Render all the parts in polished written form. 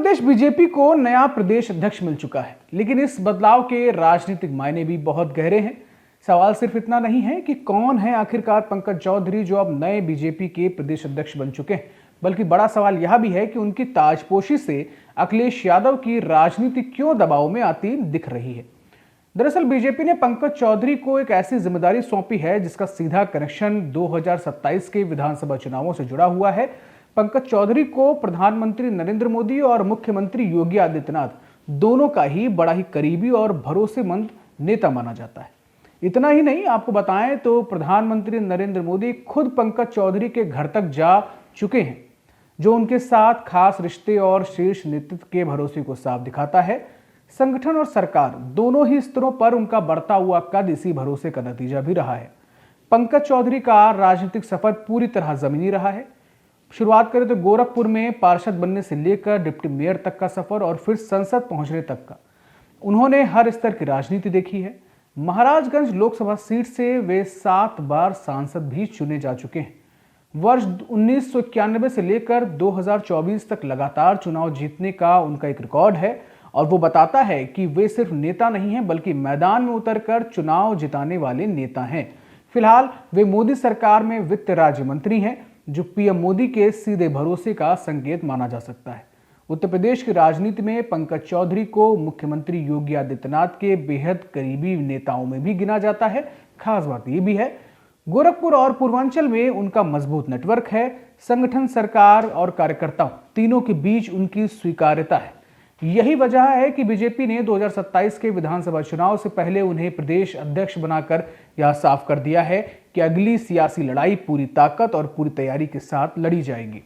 प्रदेश BJP को नया प्रदेश अध्यक्ष मिल चुका है, लेकिन इस बदलाव के राजनीतिक मायने भी बहुत गहरे हैं। सवाल सिर्फ इतना नहीं है कि कौन है आखिरकार पंकज चौधरी जो अब नए बीजेपी के प्रदेश अध्यक्ष बन चुके हैं, बल्कि बड़ा सवाल यह भी है कि उनकी ताजपोशी से अखिलेश यादव की राजनीति क्यों दबाव में आती दिख रही है। दरअसल बीजेपी ने पंकज चौधरी को एक ऐसी जिम्मेदारी सौंपी है जिसका सीधा कनेक्शन 2027 के विधानसभा चुनावों से जुड़ा हुआ है। पंकज चौधरी को प्रधानमंत्री नरेंद्र मोदी और मुख्यमंत्री योगी आदित्यनाथ दोनों का ही बड़ा ही करीबी और भरोसेमंद नेता माना जाता है। इतना ही नहीं, आपको बताएं तो प्रधानमंत्री नरेंद्र मोदी खुद पंकज चौधरी के घर तक जा चुके हैं, जो उनके साथ खास रिश्ते और शीर्ष नेतृत्व के भरोसे को साफ दिखाता है। संगठन और सरकार दोनों ही स्तरों पर उनका बढ़ता हुआ कद इसी भरोसे का नतीजा भी रहा है। पंकज चौधरी का राजनीतिक सफर पूरी तरह जमीनी रहा है। शुरुआत करें तो गोरखपुर में पार्षद बनने से लेकर डिप्टी मेयर तक का सफर और फिर संसद पहुंचने तक का उन्होंने हर स्तर की राजनीति देखी है। महाराजगंज लोकसभा सीट से वे 7 बार सांसद भी चुने जा चुके हैं। वर्ष 1991 से लेकर 2024 तक लगातार चुनाव जीतने का उनका एक रिकॉर्ड है और वो बताता है कि वे सिर्फ नेता नहीं हैं बल्कि मैदान में उतरकर चुनाव जिताने वाले नेता हैं। फिलहाल वे मोदी सरकार में वित्त राज्य मंत्री हैं, जो पीएम मोदी के सीधे भरोसे का संकेत माना जा सकता है। उत्तर प्रदेश की राजनीति में पंकज चौधरी को मुख्यमंत्री योगी आदित्यनाथ के बेहद करीबी नेताओं में भी गिना जाता है। खास बात यह भी है, गोरखपुर और पूर्वांचल में उनका मजबूत नेटवर्क है। संगठन, सरकार और कार्यकर्ताओं तीनों के बीच उनकी स्वीकार्यता है। यही वजह है कि बीजेपी ने 2027 के विधानसभा चुनाव से पहले उन्हें प्रदेश अध्यक्ष बनाकर यह साफ कर दिया है कि अगली सियासी लड़ाई पूरी ताकत और पूरी तैयारी के साथ लड़ी जाएगी।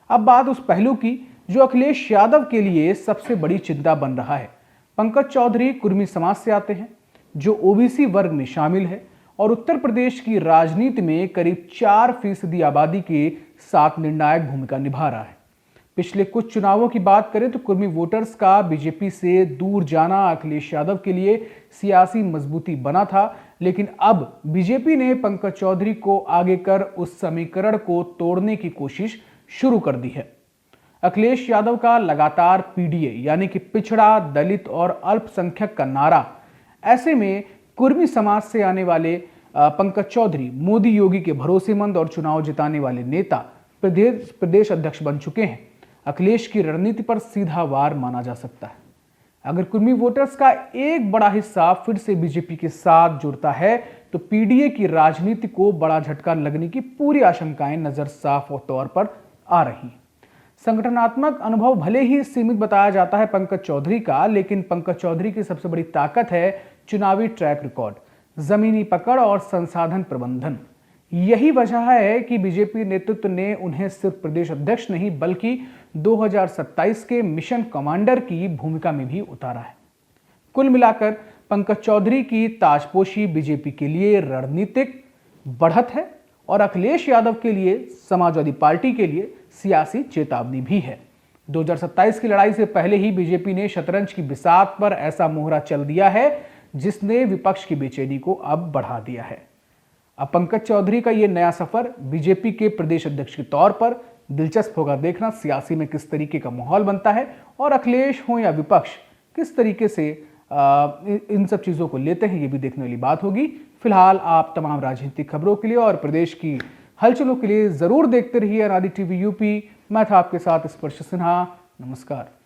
अब बात उस पहलू की जो अखिलेश यादव के लिए सबसे बड़ी चिंता बन रहा है। पंकज चौधरी कुर्मी समाज से आते हैं, जो ओबीसी वर्ग में शामिल है और उत्तर प्रदेश की राजनीति में करीब 4% आबादी के साथ निर्णायक भूमिका निभा रहा है। पिछले कुछ चुनावों की बात करें तो कुर्मी वोटर्स का बीजेपी से दूर जाना अखिलेश यादव के लिए सियासी मजबूती बना था, लेकिन अब बीजेपी ने पंकज चौधरी को आगे कर उस समीकरण को तोड़ने की कोशिश शुरू कर दी है। अखिलेश यादव का लगातार पीडीए यानी कि पिछड़ा, दलित और अल्पसंख्यक का नारा, ऐसे में कुर्मी समाज से आने वाले पंकज चौधरी मोदी योगी के भरोसेमंद और चुनाव जिताने वाले नेता प्रदेश अध्यक्ष बन चुके हैं। अखिलेश की रणनीति पर सीधा वार माना जा सकता है। अगर कुर्मी वोटर्स का एक बड़ा हिस्सा फिर से बीजेपी के साथ जुड़ता है तो पीडीए की राजनीति को बड़ा झटका लगने की पूरी आशंकाएं नजर साफ तौर पर आ रही हैं। संगठनात्मक अनुभव भले ही सीमित बताया जाता है पंकज चौधरी का, लेकिन पंकज चौधरी की सबसे बड़ी ताकत है चुनावी ट्रैक रिकॉर्ड, जमीनी पकड़ और संसाधन प्रबंधन। यही वजह है कि बीजेपी नेतृत्व ने उन्हें सिर्फ प्रदेश अध्यक्ष नहीं बल्कि 2027 के मिशन कमांडर की भूमिका में भी उतारा है। कुल मिलाकर पंकज चौधरी की ताजपोशी बीजेपी के लिए रणनीतिक बढ़त है और अखिलेश यादव के लिए, समाजवादी पार्टी के लिए सियासी चेतावनी भी है। 2027 की लड़ाई से पहले ही बीजेपी ने शतरंज की बिसात पर ऐसा मोहरा चल दिया है जिसने विपक्ष की बेचैनी को अब बढ़ा दिया है। अब पंकज चौधरी का यह नया सफर बीजेपी के प्रदेश अध्यक्ष के तौर पर दिलचस्प होगा देखना सियासी में किस तरीके का माहौल बनता है और अखिलेश हो या विपक्ष किस तरीके से इन सब चीजों को लेते हैं, ये भी देखने वाली बात होगी। फिलहाल आप तमाम राजनीतिक खबरों के लिए और प्रदेश की हलचलों के लिए जरूर देखते रहिए अनादि टीवी यूपी। मैं था आपके साथ स्पर्श सिन्हा। नमस्कार।